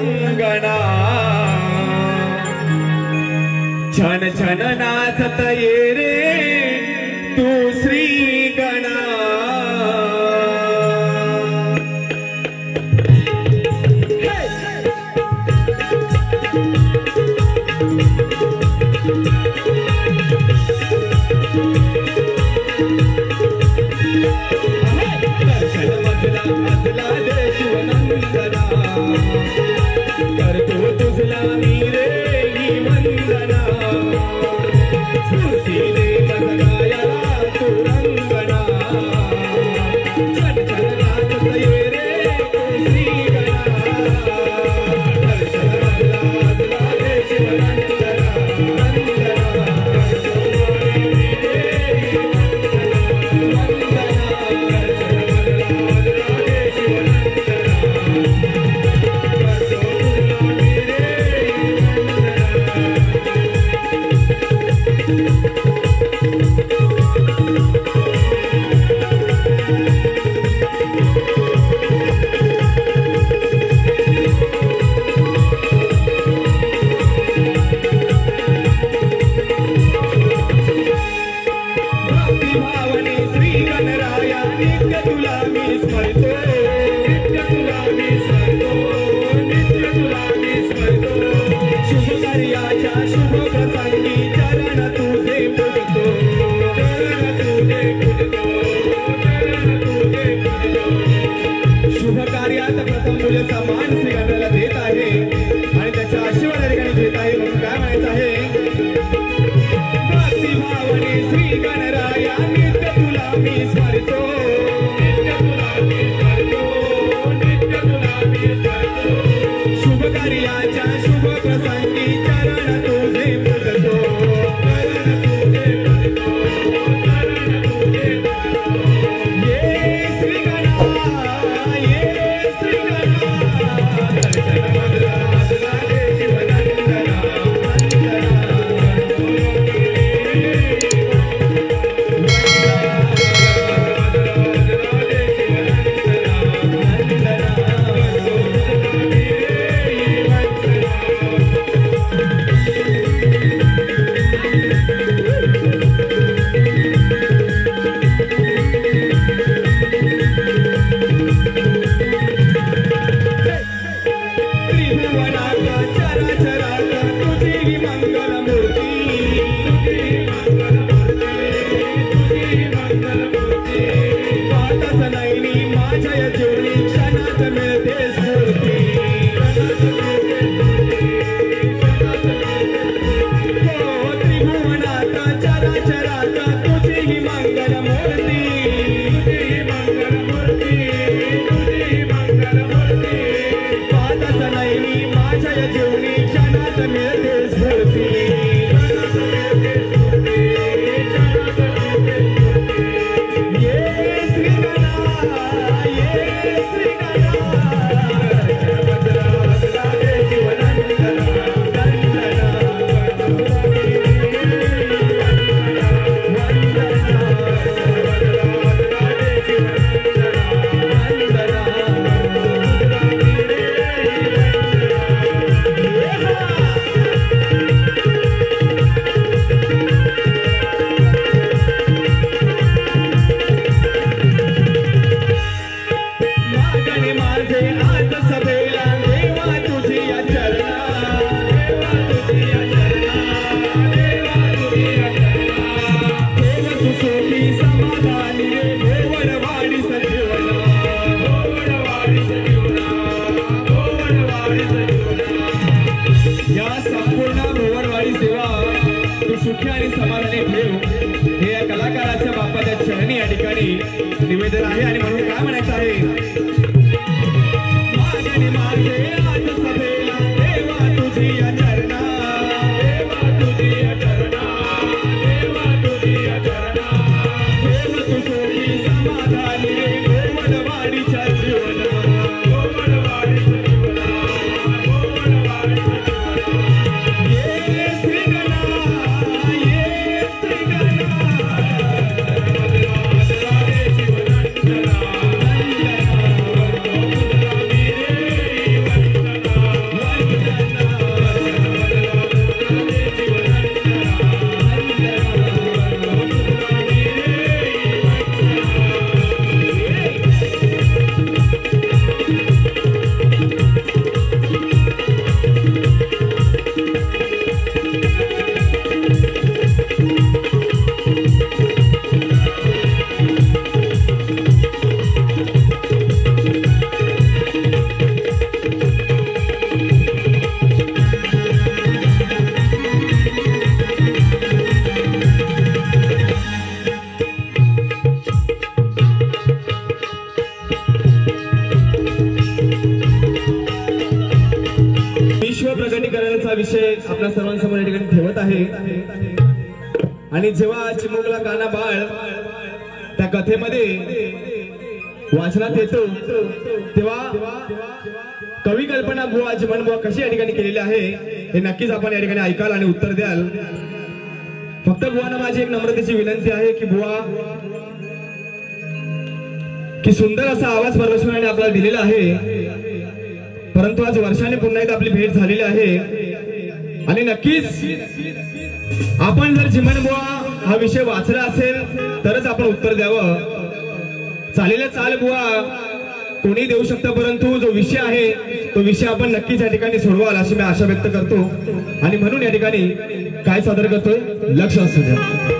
अंगणा छन छन नाचत ये रे तू श्री गणा निवेदन आहे आणि म्हणून काय म्हणायचं आहे Yeah. कथेचा विषय आपल्या सर्वांसमोर या ठिकाणी ठेवत आहे। आणि जेव्हा चिमुकला काना बाळ त्या कथेमध्ये वाचनात येतो तेव्हा कवी कल्पना बुवा चिमण बुवा कशी या ठिकाणी केलेली आहे हे नक्कीच आपण या ठिकाणी ऐकाल आणि उत्तर द्याल। फक्त बुवांना माझी एक नम्रतेची विनंती आहे की बुवा की सुंदर असा आवाज परमेश्वराने आपल्याला दिलेला आहे, परंतु आज वर्षाने पुन्हा एकदा आपली भेट झालेली आहे आणि नक्कीच आपण जर चिमण बुवा हा विषय वाचला असेल तरच आपण उत्तर द्यावं। चालेल चाल बुवा कोणी देऊ शकतं, परंतु जो विषय आहे तो विषय आपण नक्कीच या ठिकाणी सोडवाल अशी मी आशा व्यक्त करतो आणि म्हणून या ठिकाणी काय सादर करतोय लक्ष असू द्या।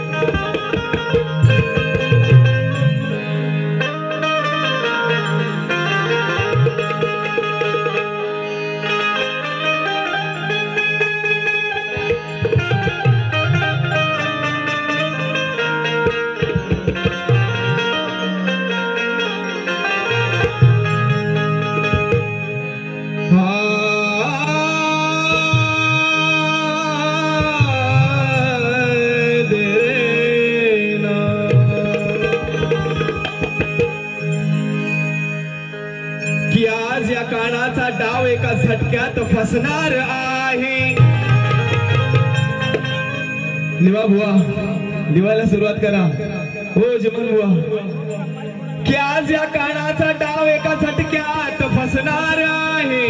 डाव एका झटक्यात फसणार आहे। लिवा बुवा लिवायला सुरुवात करा हो चिमण बुवा की आज या कानाचा डाव एका झटक्यात फसणार आहे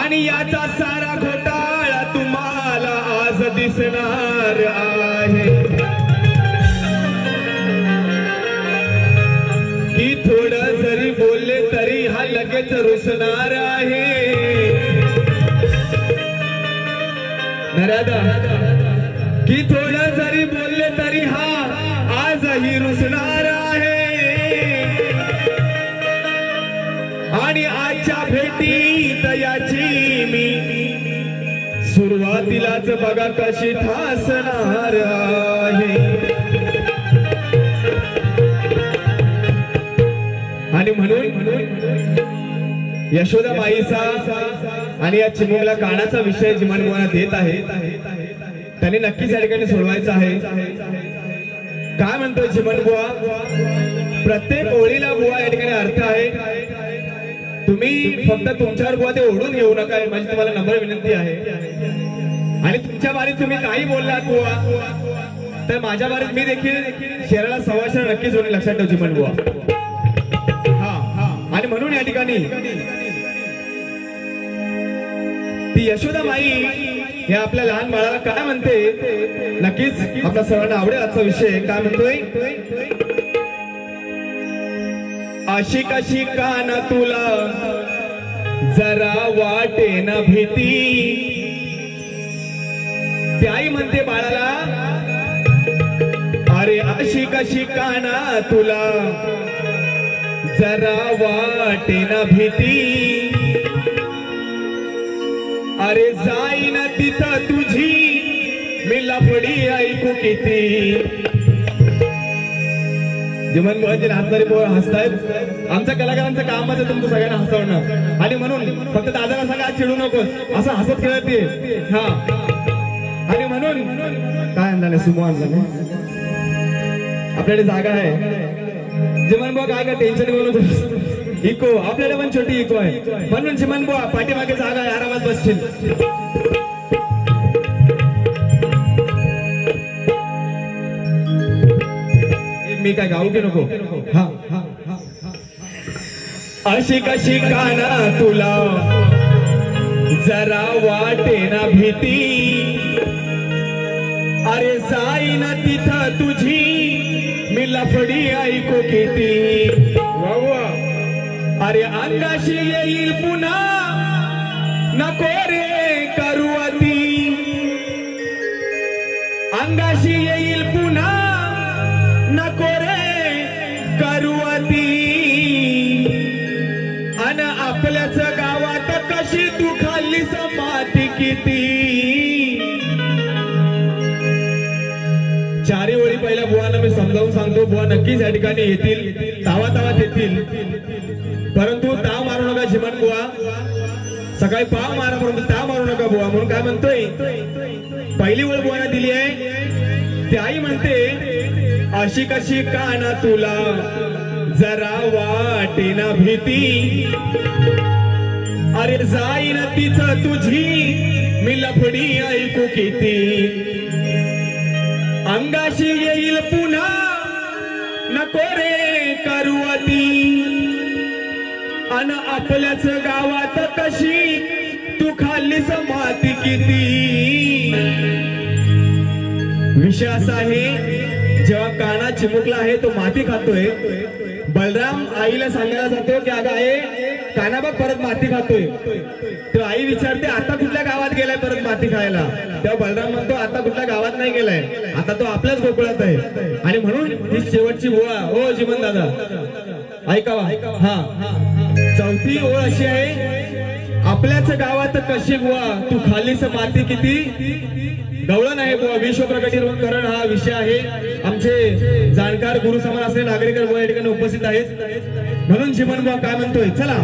आणि याचा सारा घोटाळा तुम्हाला आज दिसणार आहे की थोडं जरी बोलले तरी हा लगेच रुसणार आहे। नरादा की थोडं जरी बोलले तरी हा आजही रुसणार आहे आणि आजच्या भेटीत याची मी सुरुवातीलाच बघा कशी ठासणार आहे। आणि म्हणून यशोदा माईचा आणि या चिमुकला कानाचा विषय जिमान बुवांना देत आहे त्यांनी नक्कीच या ठिकाणी सोडवायचा आहे। काय म्हणतोय चिमण बुवा, प्रत्येक ओळीला बुवा या ठिकाणी अर्थ आहे। तुम्ही फक्त तुमच्यावर बुवा ते ओढून घेऊ नका माझी तुम्हाला नम्र विनंती आहे। आणि तुमच्या बारीत तुम्ही काही बोललात बुवा तर माझ्या बारीत मी देखील शहराला सवाशा नक्कीच होणे लक्षात ठेव चिमण बुवा। आणि म्हणून या ठिकाणी ती यशोदा माई हे आपल्या लहान बाळाला काय म्हणते नक्कीच आपल्या सर्वांना आवडेल आजचा विषय। काय म्हणतोय, अशी कशी कान तुला जरा वाटे ना भीती, त्याई म्हणते बाळाला अरे अशी कशी काना तुला जरा वाटे ना भीती, अरे जाईन तिथं तुझी मी लफडी ऐकू किती। जिमन बुवांचे हसणारे पोरं हसतायत, आमच्या कलाकारांचं कामच आहे तुमचं सगळ्यांना हसवणं आणि म्हणून फक्त दादाला सांगा चिडू नकोस असं हसत खेळत ये। हा आणि म्हणून काय आणलं सुमो आणलं आपल्याकडे जागा आहे। जिमन बुवा काय टेन्शन घेऊ नको, इको आपल्याला पण छोटी इको आहे म्हणून जिमन बुवा पाठीमागे जागा आहे आरामात बसतील। मी काय गाऊ की नको। हा अशी कशी काना तुला जरा वाटे ना भीती, अरे जाईन तिथं तुझी मी लफडी ऐकू किती। अरे अंगाशी येईल पुन्हा नको रे करुवती, अंगाशी येईल पुन्हा नको रे करुवती, अन आपल्याच गावात कशी तू खाल्ली माती किती। चारी ओळी पहिल्या बुवांना मी समजावून सांगतो, बुवा नक्कीच या ठिकाणी येतील, तावातावात येतील, परंतु ताव मारू नका जिमन बुवा। सकाळी पाव मारा म्हणून ता मारू नका बुवा म्हणून काय म्हणतोय पहिली ओळ बुवाना दिली आहे ती आई म्हणते अशी कशी काना तुला जरा वाटेना भीती अरे जाईन तिथं तुझी मी लफडी ऐकू किती अंगाशी येईल पुन्हा नको रे करुवती अन आपल्याच गावात कशी तू खाल्लीस माती किती विषय असा आहे जेव्हा काना चिमुकला आहे तो माती खातोय बलराम आईला सांगायला जातो की अगं आहे काना बघ परत माती खातोय तर आई विचारते आता कुठल्या गावात गेलाय परत माती खायला तेव्हा बलराम म्हणतो आता कुठल्या गावात नाही गेलाय आता तो आपल्याच गोकुळात आहे आणि म्हणून ही शेवटची ओळ हो जीवन दादा ऐकावा हा चौथी ओळ अशी आहे आपल्याच गावात कशी बुवा तू खालीस माती किती गवळण आहे बुवा विश्व प्रकटीकरण हा विषय आहे आमचे जाणकार गुरु समान असलेले नागरिक बुवा या ठिकाणी उपस्थित आहेत म्हणून जीवन बुवा काय म्हणतोय चला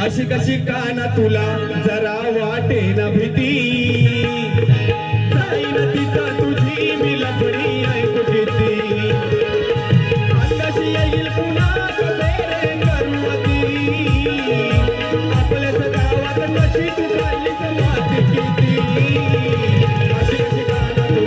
अशी कशी काना तुला जरा वाटे ना भीती जाईन तिथं तुझी मी लफडी ऐकू किती अंगाशी येईल पुन्हा रे करुवती आपल्याच गावात कशी तू खाल्लीस माती किती अशी कशी काना तुला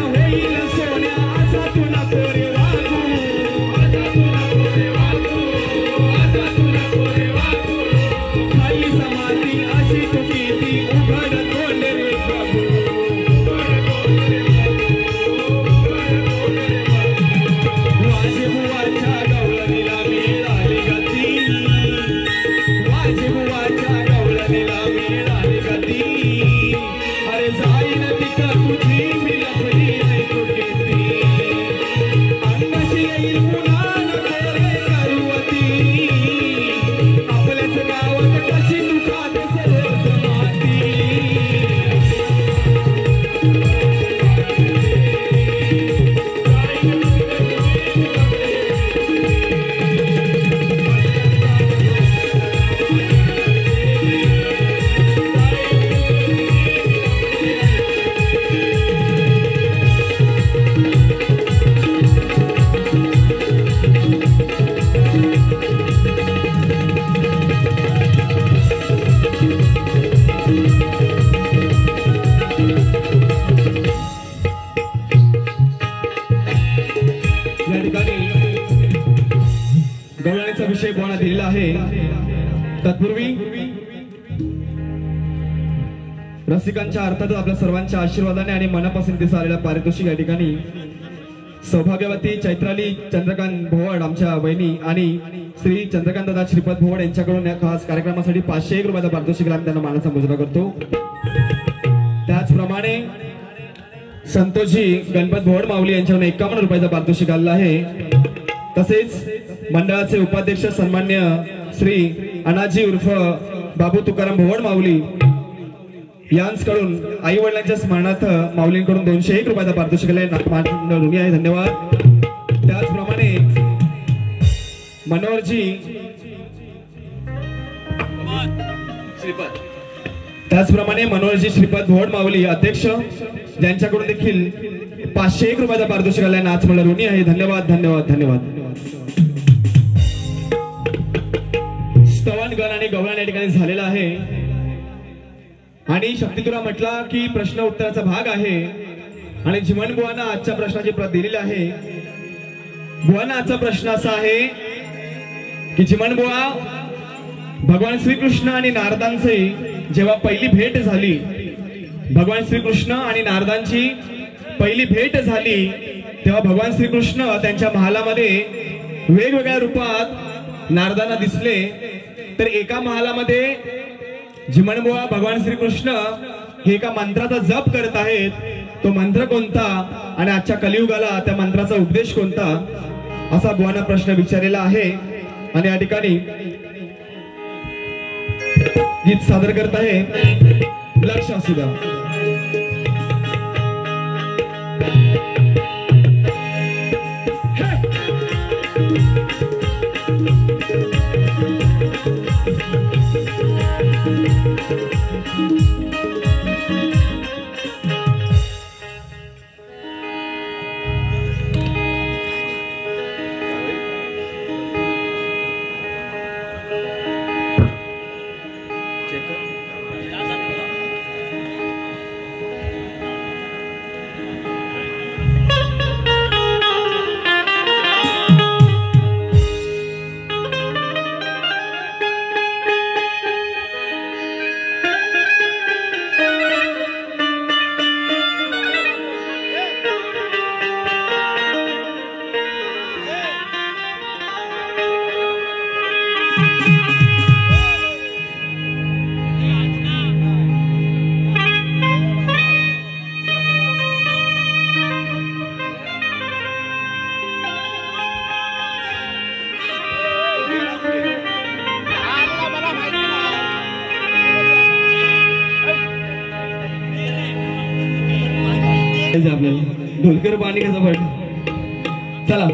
होईल सोन्या असा तुला कोरे वागू गवळणीचा विषय बुवांना दिलेला आहे। तत्पूर्वी रसिकांच्या अर्थातच आपल्या सर्वांच्या आशीर्वादाने आणि मनापासून आलेल्या पारितोषिक या ठिकाणी सौभाग्यवती चैत्राली चंद्रकांत भोवड आमच्या वहिनी आणि श्री चंद्रकांत दादा श्रीपद भोवड यांच्याकडून या खास कार्यक्रमासाठी 501 रुपयाचा पारितोषिक आम्ही त्यांना मानाचा मुजरा करतो। त्याचप्रमाणे संतोषजी गणपत भोवड माऊली यांच्याकडून 51 रुपयाचा पारितोषिक आलेला आहे। तसेच मंडळाचे उपाध्यक्ष सन्मान्य श्री अनाजी उर्फ बाबू तुकाराम भोवड माऊली यांच्याकडून आई वडिलांच्या स्मरणार्थ माऊलींकडून 201 रुपयाचा पारितोषिक ऋणी आहे, धन्यवाद। त्याचप्रमाणे मनोहरजी श्रीपद भोवड माऊली अध्यक्ष ज्यांच्याकडून देखील 501 रुपयाचा पारितोषिक नाच मंडळ ऋणी आहे, धन्यवाद धन्यवाद धन्यवाद। स्तवन गण आणि गवळण या ठिकाणी झालेला आहे आणि शक्तितुरा म्हटला की प्रश्न उत्तराचा भाग आहे आणि जिमन बुवांना आजच्या प्रश्नाची प्रत दिलेली आहे। बुवांना आजचा प्रश्न असा आहे की जिमन बुवा, भगवान श्रीकृष्ण आणि नारदांची जेव्हा पहिली भेट झाली, भगवान श्रीकृष्ण आणि नारदांची पहिली भेट झाली तेव्हा भगवान श्रीकृष्ण त्यांच्या महालामध्ये वेगवेगळ्या रूपात नारदांना दिसले। तर एका महालामध्ये जिमनबुवा भगवान श्रीकृष्ण हे एका मंत्राचा जप करत आहेत, तो मंत्र कोणता आणि आजच्या कलियुगाला त्या मंत्राचा उपदेश कोणता असा बुवांना प्रश्न विचारलेला आहे। आणि या ठिकाणी गीत सादर करत आहे, लक्ष असू द्या। ढोलकर पाणी कसं पडलं, चला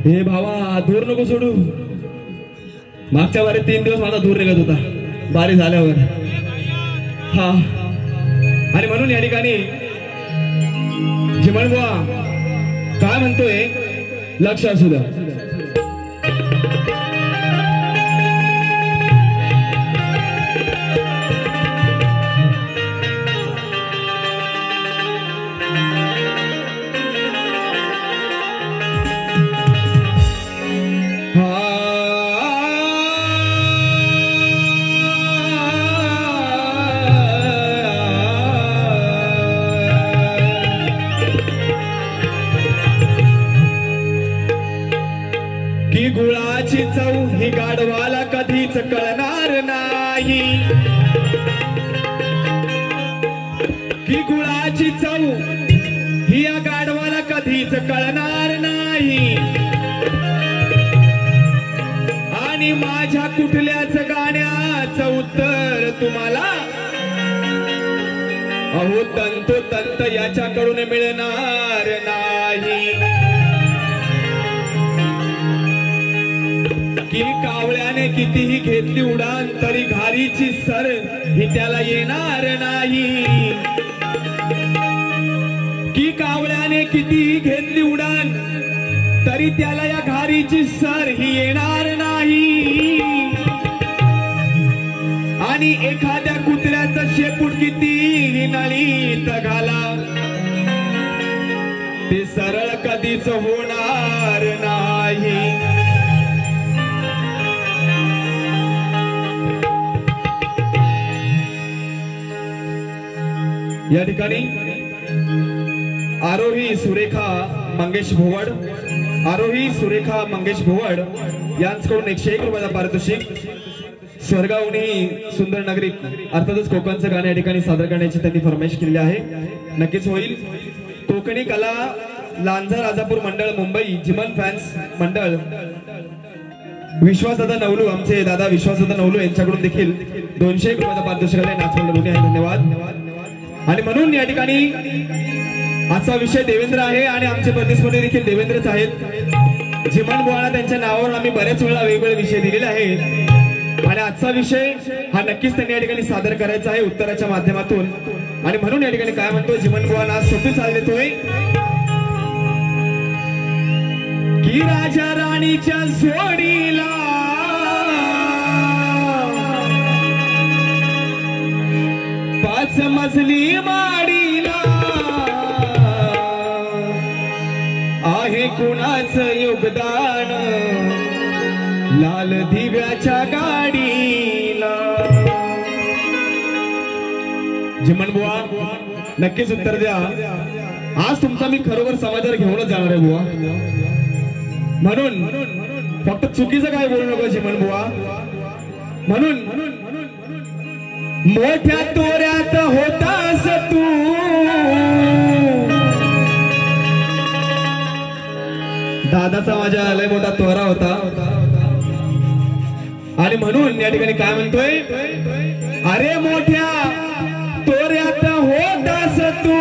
हे भावा दूर नको सोडू। मागच्या वारी 3 दिवस माझा दूर निघत होता बारी झाल्यावर, हा आणि म्हणून या ठिकाणी जिमनबुवा काय म्हणतोय, लक्ष असू द्या। नाही की गुळाची चव ही या गाढवाला कधीच कळणार नाही आणि माझ्या कुठल्याच गाण्याचं उत्तर तुम्हाला अहो तंतोतंत याच्याकडून मिळणार नाही की कावळ्याने कितीही घेतली उडान तरी घारीची सर ही त्याला येणार नाही की कावळ्याने कितीही घेतली उडान तरी त्याला या घारीची सर ही येणार नाही आणि एखाद्या कुत्र्याचं शेपूट कितीही नळीत घाला ते सरळ कधीच होणार नाही या ठिकाणी आरोही सुरेखा मंगेश भोवड यांच्याकडून 101 रुपयाचा पारितोषिक स्वर्गाहूनही सुंदर नगरी अर्थातच कोकणचं गाणं या ठिकाणी सादर करण्याची त्यांनी फरमाईश केलेली आहे नक्कीच होईल कोकणी कला लांजा राजापूर मंडळ मुंबई जिमन फॅन्स मंडळ विश्वासदादा नवलू आमचे दादा विश्वासदादा नवलू यांच्याकडून देखील 201 रुपयाचा पारितोषिक आहे नाचमंडळ आहे धन्यवाद आणि म्हणून या ठिकाणी आजचा विषय देवेंद्र आहे आणि आमचे प्रतिस्पर्धी देखील देवेंद्रच आहेत जिमन बुवाना त्यांच्या नावावर आम्ही बरेच वेळा वेगवेगळे विषय दिलेले आहेत आणि आजचा विषय हा नक्कीच त्यांनी या ठिकाणी सादर करायचा आहे उत्तराच्या माध्यमातून आणि म्हणून या ठिकाणी काय म्हणतो जिमन बुवाना सोपी चाल देतोय की राजा राणीच्या जोडीला पाच मजली माडीला आहे कुणाचं योगदान लाल दिव्याच्या गाडीला जिमन बुवा नक्कीच उत्तर द्या आज तुमचा मी खरोखर समाचार घेऊनच जाणार आहे बुवा म्हणून फक्त चुकीचं काय बोलू नको जिमन बुवा म्हणून मोठ्या तोऱ्यात होतास तू दादाचा माझ्या लय मोठा तोरा होता आणि म्हणून या ठिकाणी काय म्हणतोय अरे मोठ्या तोऱ्यात होतास तू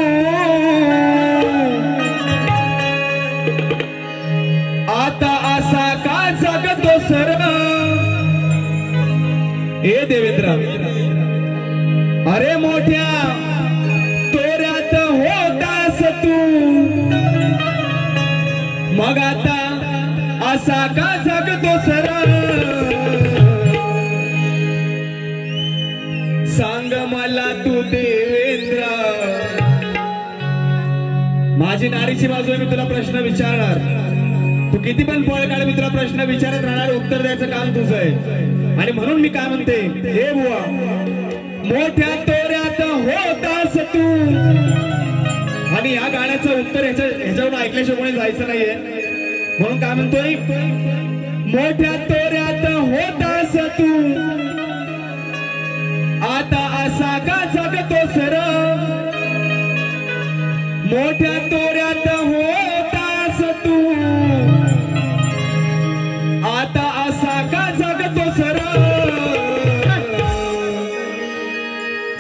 आता असा का जगतो सर ए देवेंद्र अरे मोठ्या तोऱ्यात होतास तू मग आता असा का जगतो सर सांग मला तू देवेंद्र माझी नारीची बाजू आहे मी तुला प्रश्न विचारणार तू किती पण पळ काढ मी तुला प्रश्न विचारत राहणार उत्तर द्यायचं काम तुझं आहे आणि म्हणून मी काय म्हणते हे बुवा मोठ्या तोऱ्यात होतास तू आणि या गाण्याचं उत्तर ह्याच्यावरून ऐकल्याशिवाय जायचं नाहीये म्हणून काय म्हणतोय मोठ्या तोऱ्यात होतास तू आता असा का जगतो सर मोठ्या तोऱ्यात होतास तू आता असा का जगतो सर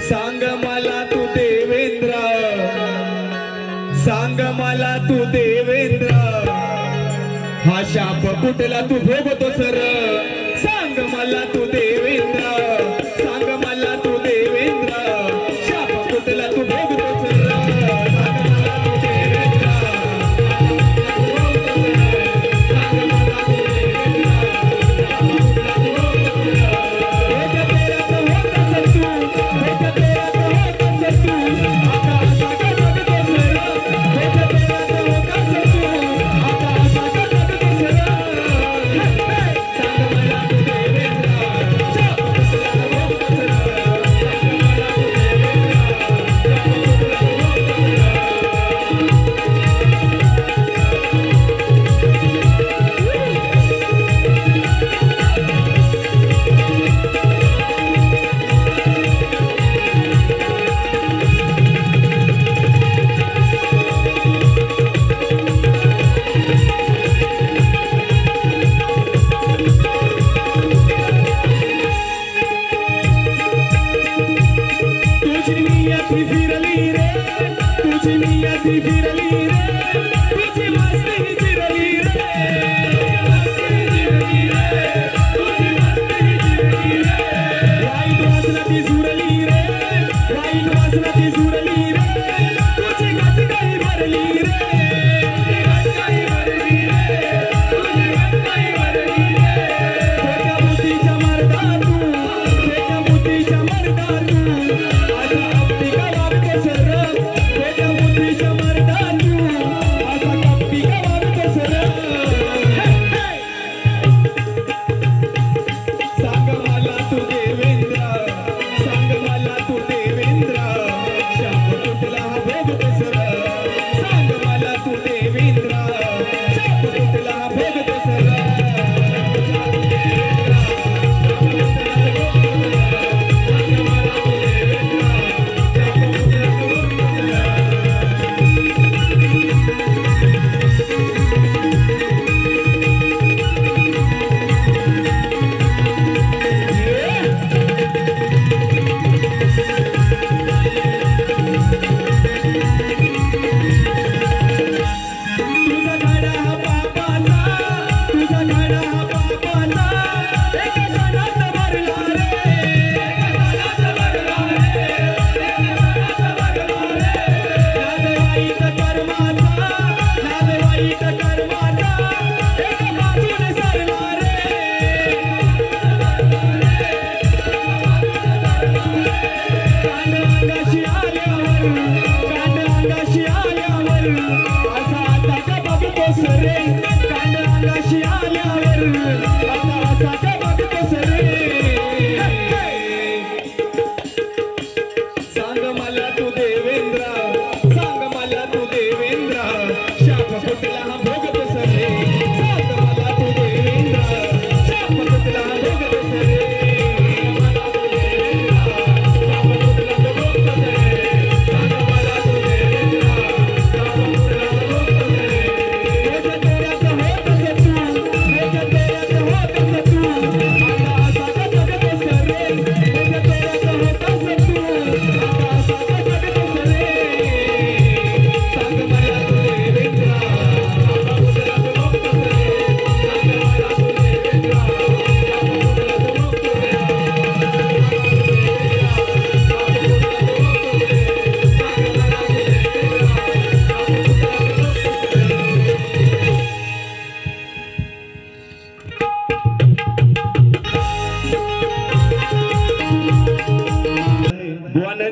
सांग मला तू देवेंद्र सांग मला तू देवेंद्र हा शाप कुठला तू भोगतो सर सांग मला तू देवेंद्र सांग मला तू देवेंद्र शाप कुठला तू भोगतो सर सांग मला तू देवेंद्र सांग मला तू देवेंद्र नियती फिरली रे तुझी नियती फिरली रे तुझी मस्ती फिरली रे वाईट वासना ती सुरली रे वाईट वासना ती सुरली रे तुझी गटकाई भरली रे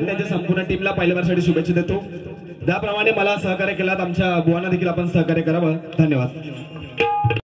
त्यांच्या संपूर्ण टीमला पहिल्या वर्षासाठी शुभेच्छा देतो. त्याप्रमाणे मला सहकार्य केलात आमच्या बुवांना देखील आपण सहकार्य करावं. धन्यवाद.